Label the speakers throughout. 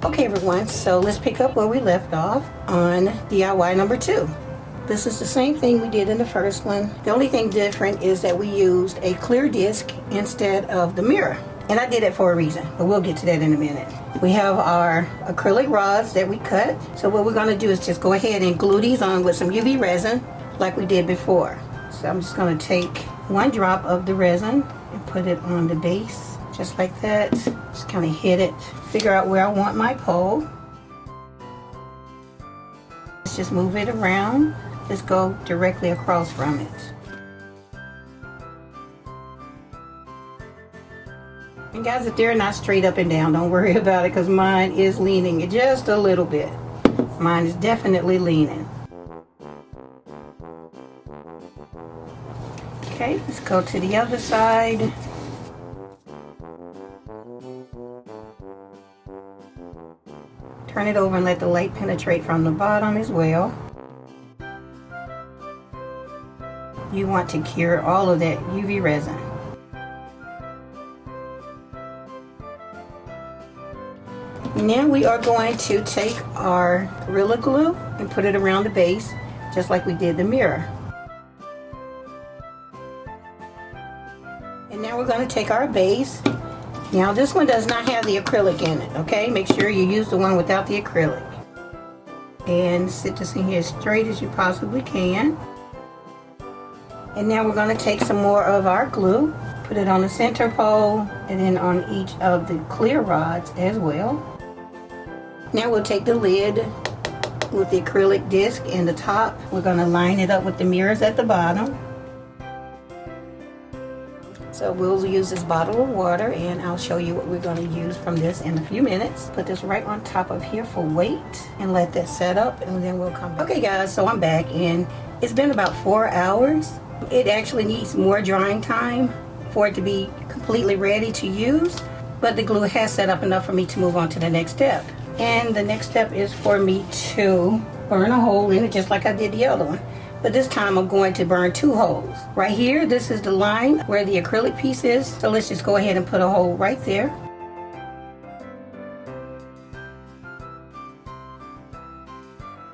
Speaker 1: Okay everyone, so let's pick up where we left off on DIY number 2. This is the same thing we did in the first one. The only thing different is that we used a clear disc instead of the mirror. And I did it for a reason, but we'll get to that in a minute. We have our acrylic rods that we cut. So what we're going to do is just go ahead and glue these on with some UV resin like we did before. So I'm just going to take 1 drop of the resin and put it on the base, just like that. Just kind of hit it. Figure out where I want my pole. Let's just move it around. Let's go directly across from it. And guys, if they're not straight up and down, don't worry about it, because mine is leaning just a little bit. Mine is definitely leaning. Okay, let's go to the other side. Turn it over and let the light penetrate from the bottom as well. You want to cure all of that UV resin. Now we are going to take our Gorilla Glue and put it around the base, just like we did the mirror. And now we're going to take our base. Now this one does not have the acrylic in it, okay? Make sure you use the one without the acrylic. And sit this in here as straight as you possibly can. And now we're going to take some more of our glue, put it on the center pole, and then on each of the clear rods as well. Now we'll take the lid with the acrylic disc in the top. We're going to line it up with the mirrors at the bottom. So we'll use this bottle of water, and I'll show you what we're going to use from this in a few minutes. Put this right on top of here for weight and let that set up, and then we'll come back. Okay guys, so I'm back, and it's been about 4 hours. It actually needs more drying time for it to be completely ready to use, but the glue has set up enough for me to move on to the next step. And the next step is for me to burn a hole in it just like I did the other one. But this time I'm going to burn 2 holes. Right here, this is the line where the acrylic piece is. So let's just go ahead and put a hole right there.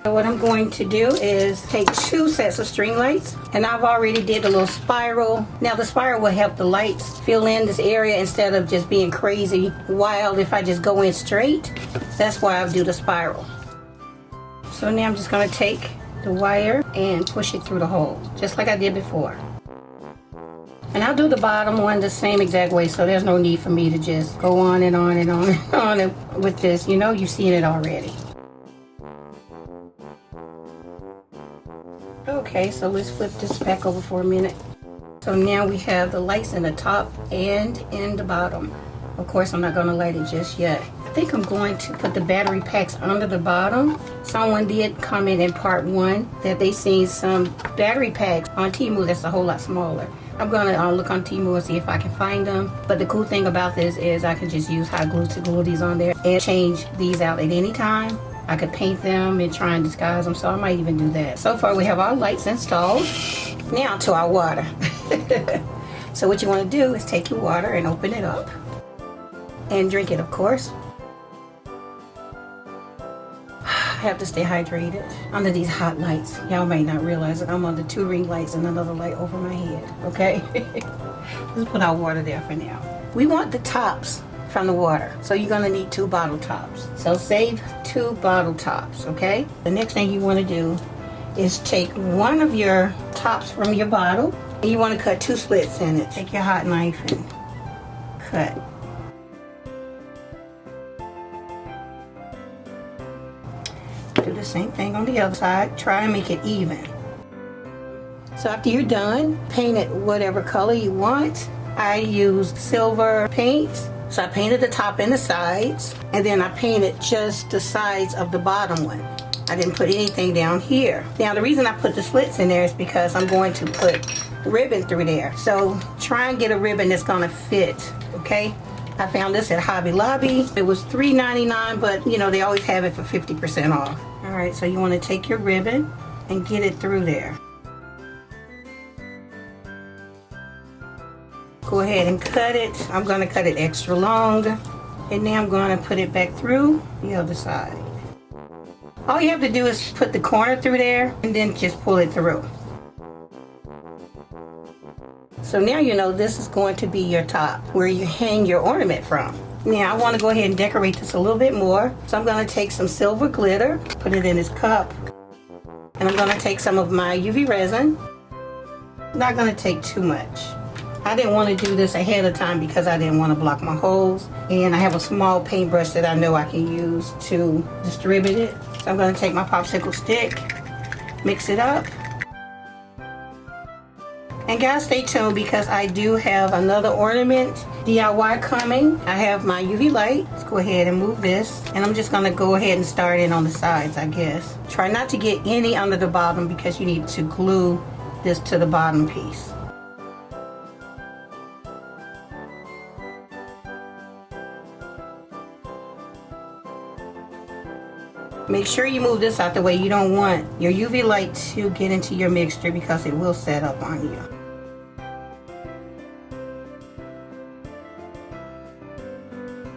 Speaker 1: So what I'm going to do is take 2 sets of string lights, and I've already did a little spiral. Now the spiral will help the lights fill in this area instead of just being crazy wild if I just go in straight. That's why I do the spiral. So now I'm just going to take the wire and push it through the hole, just like I did before. And I'll do the bottom one the same exact way, so there's no need for me to just go on and on and on and on with this. You know, you've seen it already. Okay, so let's flip this back over for a minute. So now we have the lights in the top and in the bottom. Of course, I'm not going to light it just yet. I think I'm going to put the battery packs under the bottom. Someone did comment in part 1 that they seen some battery packs on Temu that's a whole lot smaller. I'm going to look on Temu and see if I can find them. But the cool thing about this is I can just use hot glue to glue these on there and change these out at any time. I could paint them and try and disguise them, so I might even do that. So far we have our lights installed. Now to our water. So what you want to do is take your water and open it up. And drink it, of course. I have to stay hydrated under these hot lights. Y'all may not realize it. I'm under 2 ring lights and another light over my head, okay? Let's put our water there for now. We want the tops from the water, so you're going to need 2 bottle tops. So save 2 bottle tops, okay? The next thing you want to do is take one of your tops from your bottle, and you want to cut 2 slits in it. Take your hot knife and cut. Do the same thing on the other side. Try and make it even. So after you're done, paint it whatever color you want. I used silver paint. So I painted the top and the sides, and then I painted just the sides of the bottom one. I didn't put anything down here. Now the reason I put the slits in there is because I'm going to put ribbon through there. So try and get a ribbon that's gonna fit, okay? I found this at Hobby Lobby. It was $3.99, but you know, they always have it for 50% off. All right, so you want to take your ribbon and get it through there. Go ahead and cut it. I'm going to cut it extra long. And now I'm going to put it back through the other side. All you have to do is put the corner through there and then just pull it through. So now you know this is going to be your top where you hang your ornament from. Now I want to go ahead and decorate this a little bit more. So I'm going to take some silver glitter, put it in this cup. And I'm going to take some of my UV resin. Not going to take too much. I didn't want to do this ahead of time because I didn't want to block my holes. And I have a small paintbrush that I know I can use to distribute it. So I'm going to take my popsicle stick, mix it up. And guys, stay tuned because I do have another ornament DIY coming. I have my UV light. Let's go ahead and move this. And I'm just going to go ahead and start it on the sides, I guess. Try not to get any under the bottom because you need to glue this to the bottom piece. Make sure you move this out the way. You don't want your UV light to get into your mixture because it will set up on you.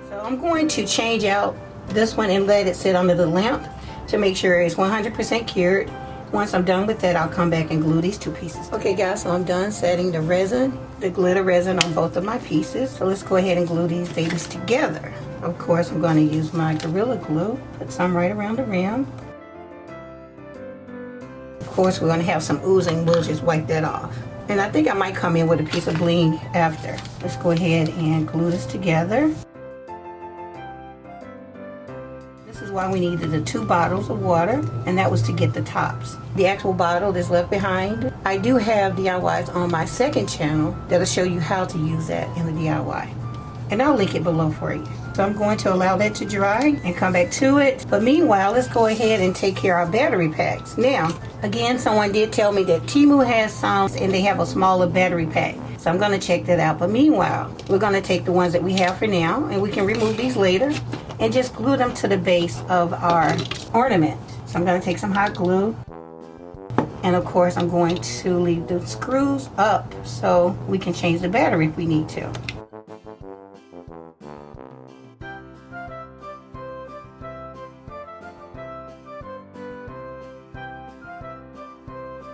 Speaker 1: So I'm going to change out this one and let it sit under the lamp to make sure it's 100% cured. Once I'm done with that, I'll come back and glue these two pieces. Okay guys, so I'm done setting the resin, the glitter resin on both of my pieces. So let's go ahead and glue these babies together. Of course, I'm going to use my Gorilla Glue. Put some right around the rim. Of course, we're going to have some oozing. We'll just wipe that off. And I think I might come in with a piece of bling after. Let's go ahead and glue this together. This is why we needed the 2 bottles of water, and that was to get the tops. The actual bottle is left behind. I do have DIYs on my second channel that'll show you how to use that in the DIY. And I'll link it below for you. So I'm going to allow that to dry and come back to it. But meanwhile, let's go ahead and take care of our battery packs. Now, again, someone did tell me that Temu has some and they have a smaller battery pack. So I'm going to check that out. But meanwhile, we're going to take the ones that we have for now, and we can remove these later and just glue them to the base of our ornament. So I'm going to take some hot glue. And of course, I'm going to leave the screws up so we can change the battery if we need to.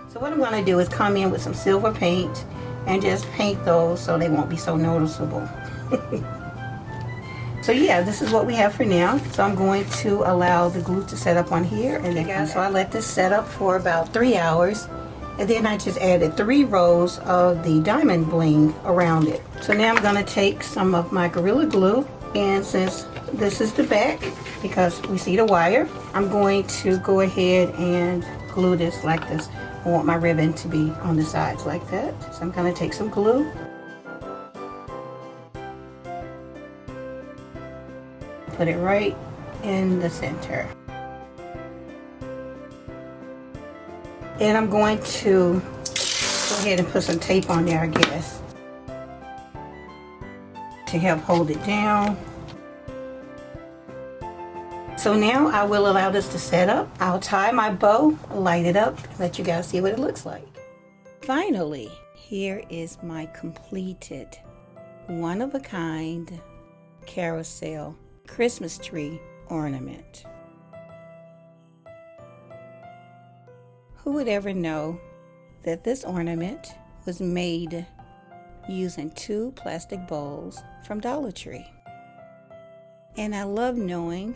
Speaker 1: So what I'm going to do is come in with some silver paint and just paint those so they won't be so noticeable. So yeah, this is what we have for now. So I'm going to allow the glue to set up on here. And then guys, so I let this set up for about 3 hours. And then I just added 3 rows of the diamond bling around it. So now I'm going to take some of my Gorilla Glue. And since this is the back, because we see the wire, I'm going to go ahead and glue this like this. I want my ribbon to be on the sides like that. So I'm going to take some glue. Put it right in the center. And I'm going to go ahead and put some tape on there, I guess, to help hold it down. So now I will allow this to set up. I'll tie my bow, light it up, let you guys see what it looks like. Finally, here is my completed one-of-a-kind carousel Christmas tree ornament. Who would ever know that this ornament was made using 2 plastic bowls from Dollar Tree? And I love knowing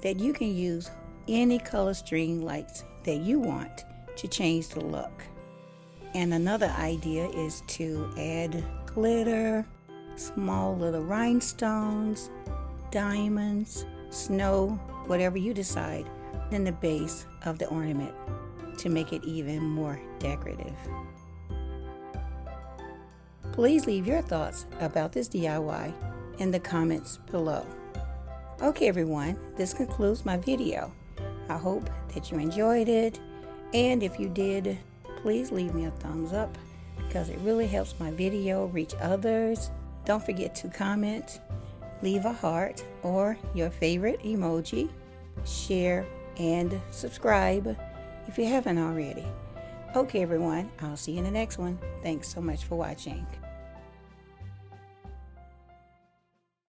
Speaker 1: that you can use any color string lights that you want to change the look. And another idea is to add glitter, small little rhinestones, diamonds, snow, whatever you decide, in the base of the ornament to make it even more decorative. Please leave your thoughts about this DIY in the comments below. Okay everyone, this concludes my video. I hope that you enjoyed it, and if you did, please leave me a thumbs up because it really helps my video reach others. Don't forget to comment, leave a heart or your favorite emoji, share, and subscribe if you haven't already. Okay everyone, I'll see you in the next one. Thanks so much for watching.